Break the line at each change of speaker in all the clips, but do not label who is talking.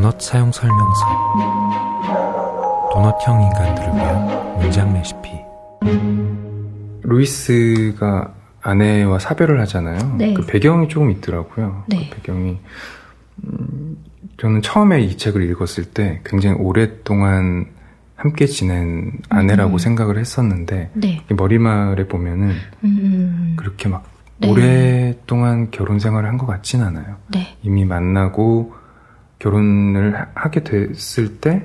도넛 사용 설명서. 도넛형 인간들을 위한 문장 레시피. 루이스가 아내와 사별을 하잖아요.
네.
그 배경이 조금 있더라고요.
네.
그 배경이 저는 처음에 이 책을 읽었을 때 굉장히 오랫동안 함께 지낸 아내라고 생각을 했었는데
네.
머리말에 보면은 그렇게 막
네.
오랫동안 결혼 생활을 한 것 같진 않아요.
네.
이미 만나고 결혼을 하게 됐을 때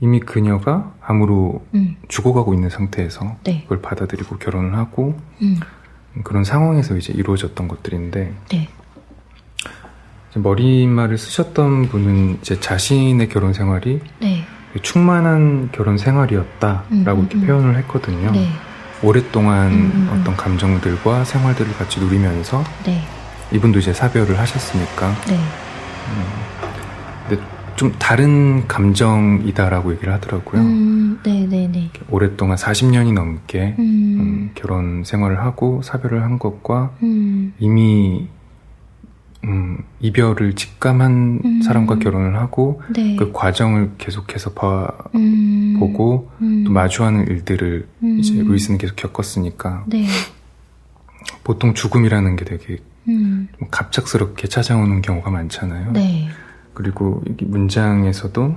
이미 그녀가 암으로 죽어가고 있는 상태에서
네.
그걸 받아들이고 결혼을 하고 그런 상황에서 이제 이루어졌던 것들인데
네.
머리말을 쓰셨던 분은 이제 자신의 결혼 생활이
네.
충만한 결혼 생활이었다라고 이렇게 표현을 했거든요.
네.
오랫동안 어떤 감정들과 생활들을 같이 누리면서
네.
이분도 이제 사별을 하셨으니까
네.
근데 좀 다른 감정이다라고 얘기를 하더라고요.
네네네.
오랫동안 40년이 넘게 결혼 생활을 하고 사별을 한 것과 이미 이별을 직감한 사람과 결혼을 하고
네.
그 과정을 계속해서 보고 또 마주하는 일들을 이제 루이스는 계속 겪었으니까
네.
보통 죽음이라는 게 되게 갑작스럽게 찾아오는 경우가 많잖아요.
네.
그리고 이 문장에서도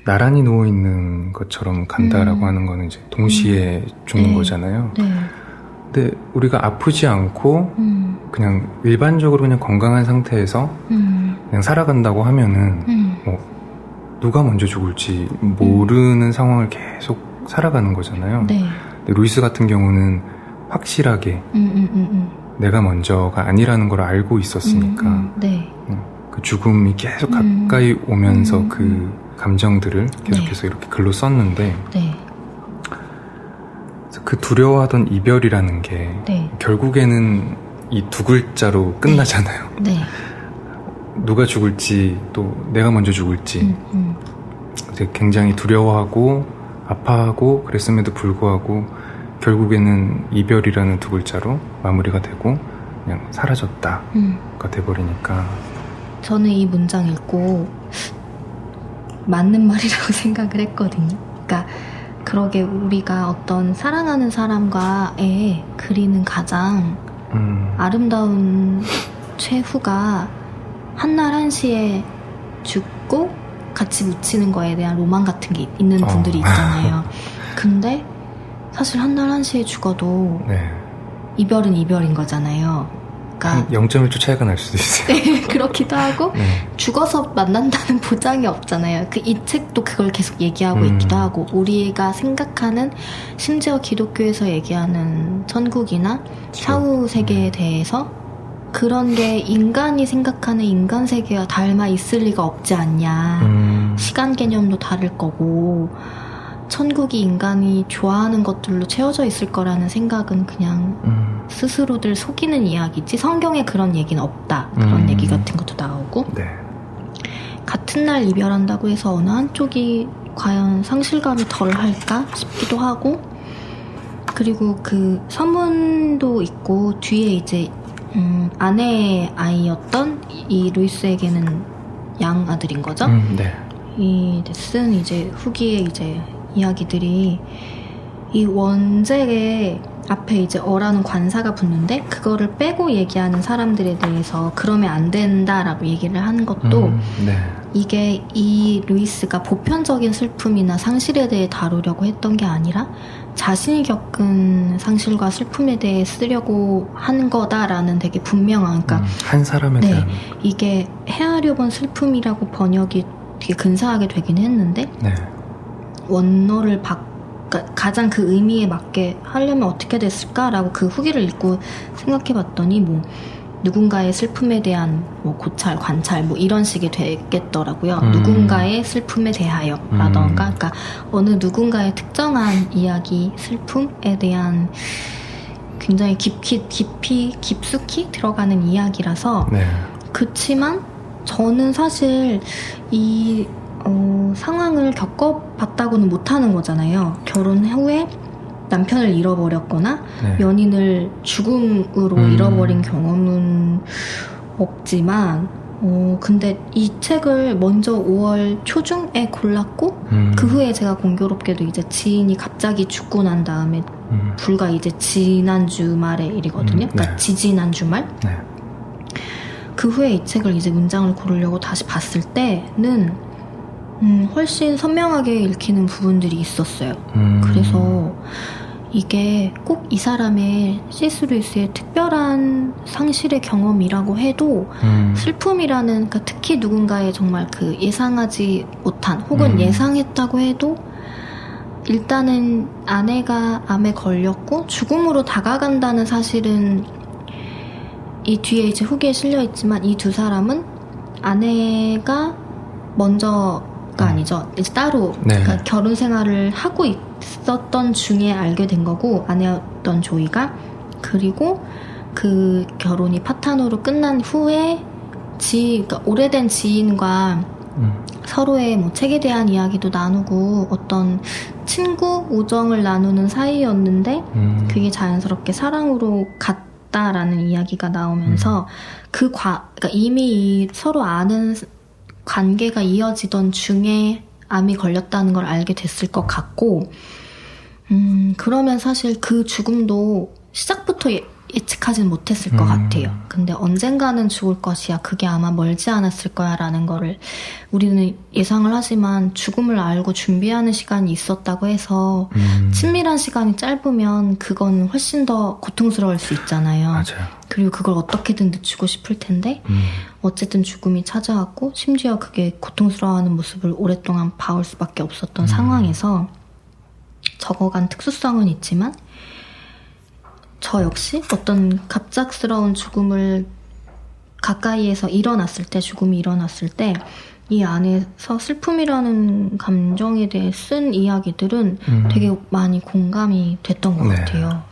나란히 누워있는 것처럼 간다라고 하는 거는 이제 동시에 죽는
네.
거잖아요.
네.
근데 우리가 아프지 않고 그냥 일반적으로 그냥 건강한 상태에서 그냥 살아간다고 하면은 누가 먼저 죽을지 모르는 상황을 계속 살아가는 거잖아요.
네.
근데 루이스 같은 경우는 확실하게 내가 먼저가 아니라는 걸 알고 있었으니까
네.
그 죽음이 계속 가까이 오면서 그 감정들을 계속해서 이렇게 글로 썼는데
네.
그 두려워하던 이별이라는 게
네.
결국에는 이 두 글자로 끝나잖아요.
네.
누가 죽을지 또 내가 먼저 죽을지 굉장히 두려워하고 아파하고 그랬음에도 불구하고 결국에는 이별이라는 두 글자로 마무리가 되고 그냥 사라졌다가 돼버리니까
저는 이 문장 읽고 맞는 말이라고 생각을 했거든요. 그러니까 그러게 우리가 어떤 사랑하는 사람과의 그리는 가장 아름다운 최후가 한날 한시에 죽고 같이 묻히는 거에 대한 로망 같은 게 있는 분들이 있잖아요. 근데 사실 한날 한시에 죽어도
네.
이별은 이별인 거잖아요. 그러니까
0.1초 차이가 날 수도 있어요.
네, 그렇기도 하고
네.
죽어서 만난다는 보장이 없잖아요. 이 책도 그걸 계속 얘기하고 있기도 하고 우리가 생각하는 심지어 기독교에서 얘기하는 천국이나 사후 세계에 대해서 그런 게 인간이 생각하는 인간 세계와 닮아 있을 리가 없지 않냐. 시간 개념도 다를 거고 천국이 인간이 좋아하는 것들로 채워져 있을 거라는 생각은 그냥 스스로들 속이는 이야기지 성경에 그런 얘기는 없다. 그런 얘기 같은 것도 나오고
네.
같은 날 이별한다고 해서 어느 한쪽이 과연 상실감이 덜 할까 싶기도 하고 그리고 그 서문도 있고 뒤에 이제 아내의 아이였던 이 루이스에게는 양아들인 거죠.
네.
이 쓴 이제 후기에 이제 이야기들이 이 원제의 앞에 이제 어라는 관사가 붙는데 그거를 빼고 얘기하는 사람들에 대해서 그러면 안 된다라고 얘기를 하는 것도
네.
이게 이 루이스가 보편적인 슬픔이나 상실에 대해 다루려고 했던 게 아니라 자신이 겪은 상실과 슬픔에 대해 쓰려고 하는 거다라는 되게 분명한 그러니까
한 사람에
네,
대한
이게 헤아려본 슬픔이라고 번역이 되게 근사하게 되긴 했는데
네.
원어를 가장 그 의미에 맞게 하려면 어떻게 됐을까라고 그 후기를 읽고 생각해봤더니 뭐 누군가의 슬픔에 대한 뭐 고찰, 관찰 뭐 이런 식이 되겠더라고요. 누군가의 슬픔에 대하여라던가 그러니까 어느 누군가의 특정한 이야기, 슬픔에 대한 굉장히 깊숙이 들어가는 이야기라서
네.
그치만 저는 사실 이 상황을 겪어봤다고는 못하는 거잖아요. 결혼 후에 남편을 잃어버렸거나
네.
연인을 죽음으로 잃어버린 경험은 없지만 근데 이 책을 먼저 5월 초중에 골랐고 그 후에 제가 공교롭게도 이제 지인이 갑자기 죽고 난 다음에 불과 이제 지난 주말의 일이거든요. 그러니까
네.
지지난 주말.
네.
그 후에 이 책을 이제 문장을 고르려고 다시 봤을 때는 훨씬 선명하게 읽히는 부분들이 있었어요. 그래서 이게 꼭 이 사람의 C.S. 루이스의 특별한 상실의 경험이라고 해도 슬픔이라는, 그러니까 특히 누군가의 정말 그 예상하지 못한 혹은 예상했다고 해도 일단은 아내가 암에 걸렸고 죽음으로 다가간다는 사실은 이 뒤에 이제 후기에 실려 있지만 이 두 사람은 아내가 먼저가 아니죠. 이제 따로
네.
그러니까 결혼 생활을 하고 있었던 중에 알게 된 거고, 아내였던 조이가. 그리고 그 결혼이 파탄으로 끝난 후에 그러니까 오래된 지인과 서로의 뭐 책에 대한 이야기도 나누고 어떤 친구 우정을 나누는 사이였는데 그게 자연스럽게 사랑으로 갔다라는 이야기가 나오면서 그러니까 이미 서로 아는 관계가 이어지던 중에 암이 걸렸다는 걸 알게 됐을 것 같고, 그러면 사실 그 죽음도 시작부터 예측하진 못했을 것 같아요. 근데 언젠가는 죽을 것이야. 그게 아마 멀지 않았을 거야 라는 거를 우리는 예상을 하지만 죽음을 알고 준비하는 시간이 있었다고 해서 친밀한 시간이 짧으면 그건 훨씬 더 고통스러울 수 있잖아요.
맞아요.
그리고 그걸 어떻게든 늦추고 싶을 텐데 어쨌든 죽음이 찾아왔고 심지어 그게 고통스러워하는 모습을 오랫동안 봐올 수밖에 없었던 상황에서 적어간 특수성은 있지만 저 역시 어떤 갑작스러운 죽음을 가까이에서 죽음이 일어났을 때 이 안에서 슬픔이라는 감정에 대해 쓴 이야기들은 되게 많이 공감이 됐던 것
네.
같아요.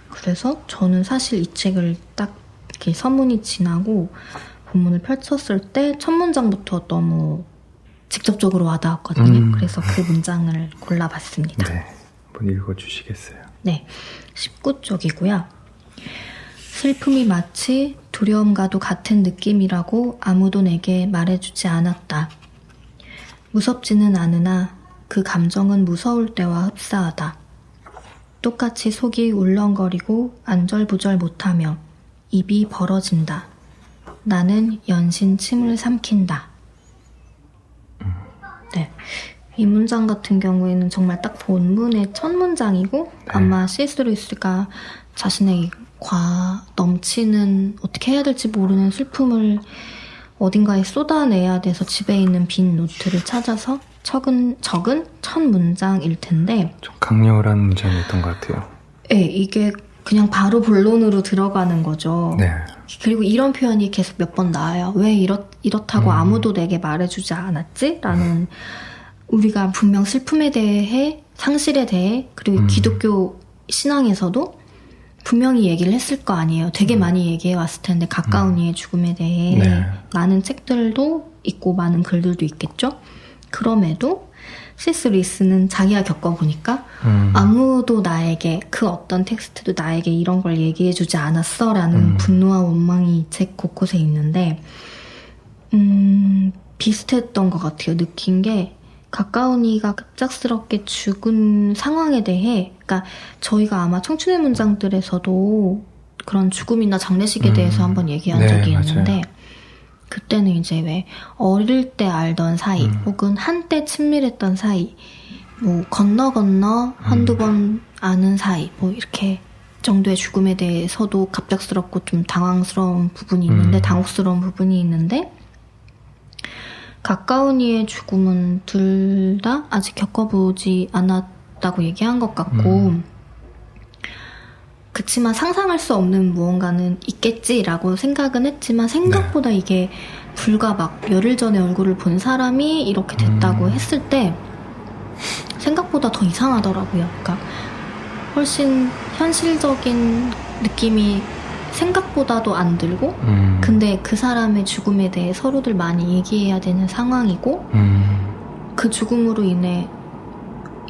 그래서 저는 사실 이 책을 딱 이렇게 서문이 지나고 본문을 펼쳤을 때 첫 문장부터 너무 직접적으로 와닿았거든요. 그래서 그 문장을 골라봤습니다.
네. 한번 읽어주시겠어요?
네, 19쪽이고요. 슬픔이 마치 두려움과도 같은 느낌이라고 아무도 내게 말해주지 않았다. 무섭지는 않으나 그 감정은 무서울 때와 흡사하다. 똑같이 속이 울렁거리고 안절부절 못하며 입이 벌어진다. 나는 연신 침을 삼킨다. 네. 이 문장 같은 경우에는 정말 딱 본문의 첫 문장이고 아마 C.S. 루이스가 자신의 넘치는 어떻게 해야 될지 모르는 슬픔을 어딘가에 쏟아내야 돼서 집에 있는 빈 노트를 찾아서 적은 첫 문장일 텐데
좀 강렬한 문장이었던 것 같아요.
네, 이게 그냥 바로 본론으로 들어가는 거죠.
네.
그리고 이런 표현이 계속 몇 번 나와요. 왜 이렇다고 아무도 내게 말해주지 않았지? 라는 우리가 분명 슬픔에 대해, 상실에 대해, 그리고 기독교 신앙에서도 분명히 얘기를 했을 거 아니에요. 되게 많이 얘기해 왔을 텐데, 가까운 이의 죽음에 대해
네.
많은 책들도 있고 많은 글들도 있겠죠? 그럼에도 C.S. 루이스는 자기가 겪어보니까 아무도 나에게, 그 어떤 텍스트도 나에게 이런 걸 얘기해주지 않았어 라는 분노와 원망이 책 곳곳에 있는데 비슷했던 것 같아요. 느낀 게 가까운 이가 급작스럽게 죽은 상황에 대해, 그러니까 저희가 아마 청춘의 문장들에서도 그런 죽음이나 장례식에 대해서 한번 얘기한 적이 있는데
맞아요.
그때는 이제 왜 어릴 때 알던 사이 혹은 한때 친밀했던 사이, 뭐 건너 한두 번 아는 사이, 뭐 이렇게 정도의 죽음에 대해서도 갑작스럽고 좀 당황스러운 부분이 있는데 당혹스러운 부분이 있는데 가까운 이의 죽음은 둘 다 아직 겪어보지 않았다고 얘기한 것 같고 그치만 상상할 수 없는 무언가는 있겠지라고 생각은 했지만 생각보다 이게 불과 막 열흘 전에 얼굴을 본 사람이 이렇게 됐다고 했을 때 생각보다 더 이상하더라고요. 그러니까 훨씬 현실적인 느낌이 생각보다도 안 들고 근데 그 사람의 죽음에 대해 서로들 많이 얘기해야 되는 상황이고 그 죽음으로 인해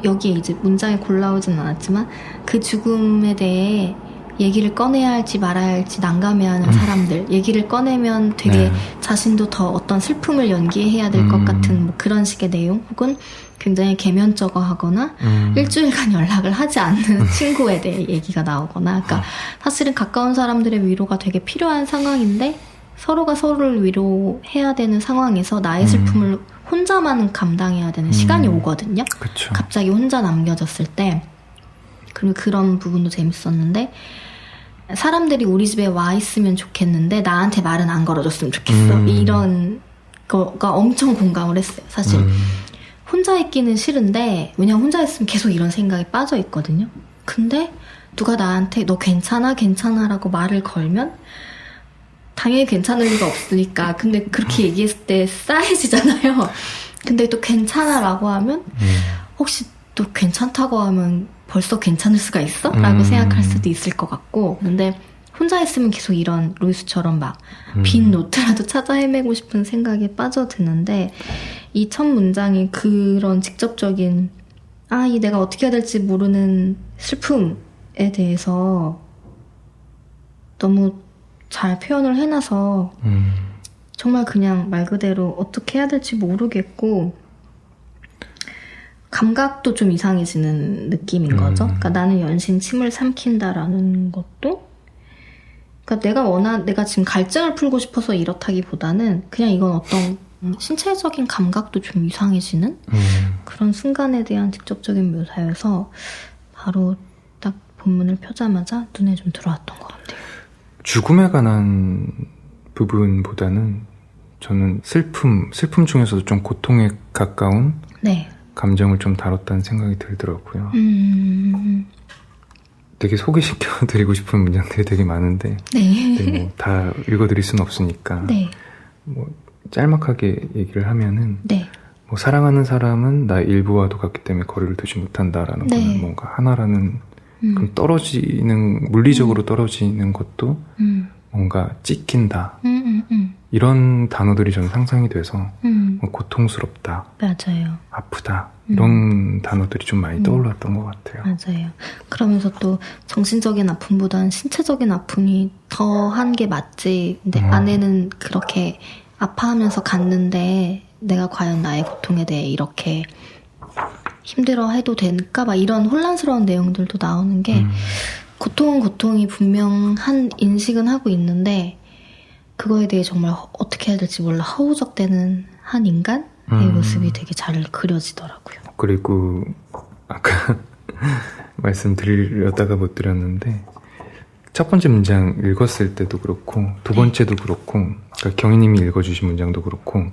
여기에 이제 문장이 골라오진 않았지만 그 죽음에 대해 얘기를 꺼내야 할지 말아야 할지 난감해하는 사람들, 얘기를 꺼내면 되게
네.
자신도 더 어떤 슬픔을 연기해야 될 것 같은 뭐 그런 식의 내용, 혹은 굉장히 개면적어 하거나 일주일간 연락을 하지 않는 친구에 대해 얘기가 나오거나, 그러니까 사실은 가까운 사람들의 위로가 되게 필요한 상황인데 서로가 서로를 위로해야 되는 상황에서 나의 슬픔을 혼자만 감당해야 되는 시간이 오거든요.
그쵸.
갑자기 혼자 남겨졌을 때. 그리고 그런 부분도 재밌었는데, 사람들이 우리 집에 와 있으면 좋겠는데 나한테 말은 안 걸어줬으면 좋겠어. 이런 거가 엄청 공감을 했어요. 사실 혼자 있기는 싫은데, 왜냐면 혼자 있으면 계속 이런 생각에 빠져 있거든요. 근데 누가 나한테 너 괜찮아? 괜찮아? 라고 말을 걸면 당연히 괜찮을 리가 없으니까. 근데 그렇게 얘기했을 때 싸해지잖아요. 근데 또 괜찮아 라고 하면 혹시 또 괜찮다고 하면 벌써 괜찮을 수가 있어? 라고 생각할 수도 있을 것 같고. 근데 혼자 있으면 계속 이런 루이스처럼 막 빈 노트라도 찾아 헤매고 싶은 생각에 빠져드는데, 이 첫 문장이 그런 직접적인 이 내가 어떻게 해야 될지 모르는 슬픔에 대해서 너무 잘 표현을 해놔서 정말 그냥 말 그대로 어떻게 해야 될지 모르겠고 감각도 좀 이상해지는 느낌인 거죠. 그러니까 나는 연신 침을 삼킨다라는 것도, 그러니까 내가 지금 갈증을 풀고 싶어서 이렇다기보다는 그냥 이건 어떤 신체적인 감각도 좀 이상해지는 그런 순간에 대한 직접적인 묘사여서 바로 딱 본문을 펴자마자 눈에 좀 들어왔던 것 같아요.
죽음에 관한 부분보다는 저는 슬픔 중에서도 좀 고통에 가까운
네.
감정을 좀 다뤘다는 생각이 들더라고요. 되게 소개시켜드리고 싶은 문장들이 되게 많은데
네.
뭐 다 읽어드릴 수는 없으니까
네.
뭐 짤막하게 얘기를 하면은
네.
뭐 사랑하는 사람은 나의 일부와도 같기 때문에 거리를 두지 못한다라는
네.
거는 뭔가 하나라는 그럼 떨어지는, 물리적으로 떨어지는 것도 뭔가 찢긴다. 이런 단어들이 저는 상상이 돼서 뭐 고통스럽다,
맞아요.
아프다 이런 단어들이 좀 많이 떠올랐던 것 같아요.
맞아요. 그러면서 또 정신적인 아픔보다는 신체적인 아픔이 더한 게 맞지. 근데 아내는 그렇게 아파하면서 갔는데 내가 과연 나의 고통에 대해 이렇게 힘들어해도 될까? 막 이런 혼란스러운 내용들도 나오는 게 고통은 고통이 분명한 인식은 하고 있는데 그거에 대해 정말 어떻게 해야 될지 몰라 허우적대는 한 인간의 모습이 되게 잘 그려지더라고요.
그리고 아까 말씀드리려다가 못 드렸는데 첫 번째 문장 읽었을 때도 그렇고 두 번째도 그렇고, 그러니까 경희님이 읽어주신 문장도 그렇고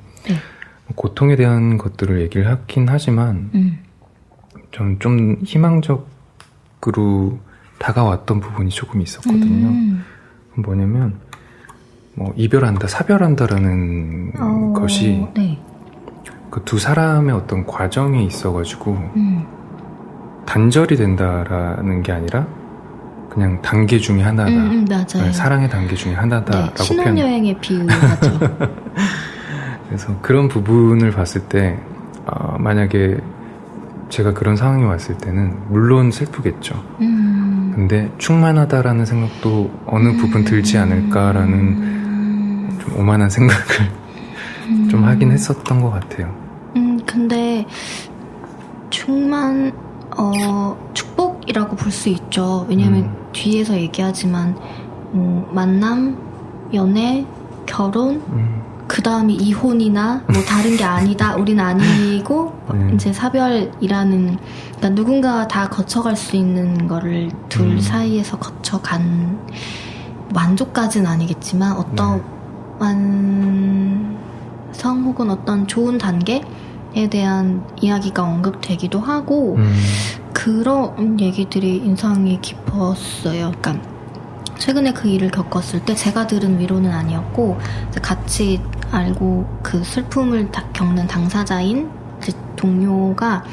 고통에 대한 것들을 얘기를 하긴 하지만 저는 좀 희망적으로 다가왔던 부분이 조금 있었거든요. 뭐냐면 뭐 이별한다, 사별한다라는 것이
네.
그 두 사람의 어떤 과정에 있어가지고 단절이 된다라는 게 아니라 그냥 단계 중에 하나다.
맞아요.
사랑의 단계 중에 하나다라고
네, 신혼여행의 비유하죠.
그래서 그런 부분을 봤을 때 만약에 제가 그런 상황이 왔을 때는 물론 슬프겠죠. 근데 충만하다라는 생각도 어느 부분 들지 않을까라는 좀 오만한 생각을 좀 하긴 했었던 것 같아요.
근데 축복이라고 볼 수 있죠. 왜냐면 뒤에서 얘기하지만 만남, 연애, 결혼, 그 다음이 이혼이나 뭐 다른 게 아니다. 우린 아니고 이제 사별이라는, 그러니까 누군가가 다 거쳐갈 수 있는 거를 둘 사이에서 거쳐간, 만족까지는 아니겠지만 어떤 완성 혹은 어떤 좋은 단계에 대한 이야기가 언급되기도 하고 그런 얘기들이 인상이 깊었어요. 그러니까 최근에 그 일을 겪었을 때 제가 들은 위로는 아니었고 같이 알고 그 슬픔을 겪는 당사자인 그 동료가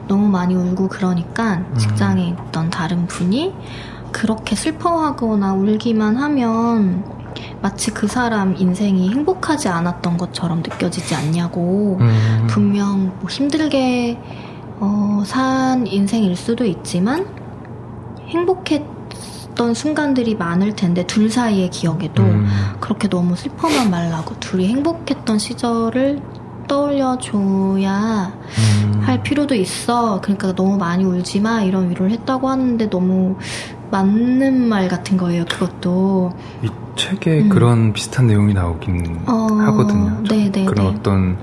너무 많이 울고 그러니까 직장에 있던 다른 분이 그렇게 슬퍼하거나 울기만 하면 마치 그 사람 인생이 행복하지 않았던 것처럼 느껴지지 않냐고. 분명 뭐 힘들게 산 인생일 수도 있지만 있었던 순간들이 많을 텐데 둘 사이의 기억에도 그렇게 너무 슬퍼만 말라고 둘이 행복했던 시절을 떠올려줘야 할 필요도 있어. 그러니까 너무 많이 울지 마 이런 위로를 했다고 하는데 너무 맞는 말 같은 거예요. 그것도
이 책에 그런 비슷한 내용이 나오긴 하거든요.
네네.
그런 어떤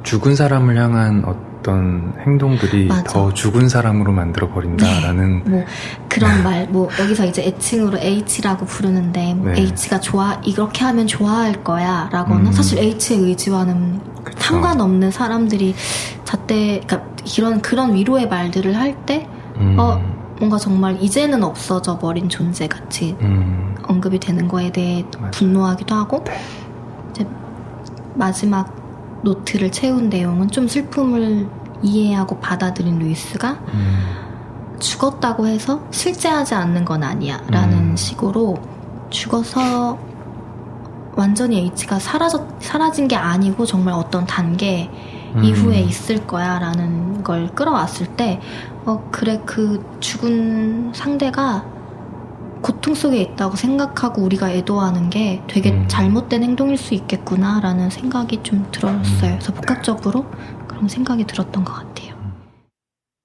죽은 사람을 향한 어떤 행동들이
맞아.
더 죽은 사람으로 만들어 버린다라는
뭐 그런 말, 뭐 여기서 이제 애칭으로 H라고 부르는데 뭐
네.
H가 이렇게 하면 좋아할 거야 라거나 사실 H의 의지와는
그쵸.
상관없는 사람들이 잣대, 그러니까 그런 위로의 말들을 할 때 뭔가 정말 이제는 없어져 버린 존재같이 언급이 되는 거에 대해
맞아요.
분노하기도 하고
네.
이제 마지막 노트를 채운 내용은 좀 슬픔을 이해하고 받아들인 루이스가 죽었다고 해서 실제하지 않는 건 아니야 라는 식으로 죽어서 완전히 H가 사라진 게 아니고 정말 어떤 단계 이후에 있을 거야 라는 걸 끌어왔을 때 그래 그 죽은 상대가 고통 속에 있다고 생각하고 우리가 애도하는 게 되게 잘못된 행동일 수 있겠구나 라는 생각이 좀 들었어요. 그래서 복합적으로 그런 생각이 들었던 것 같아요.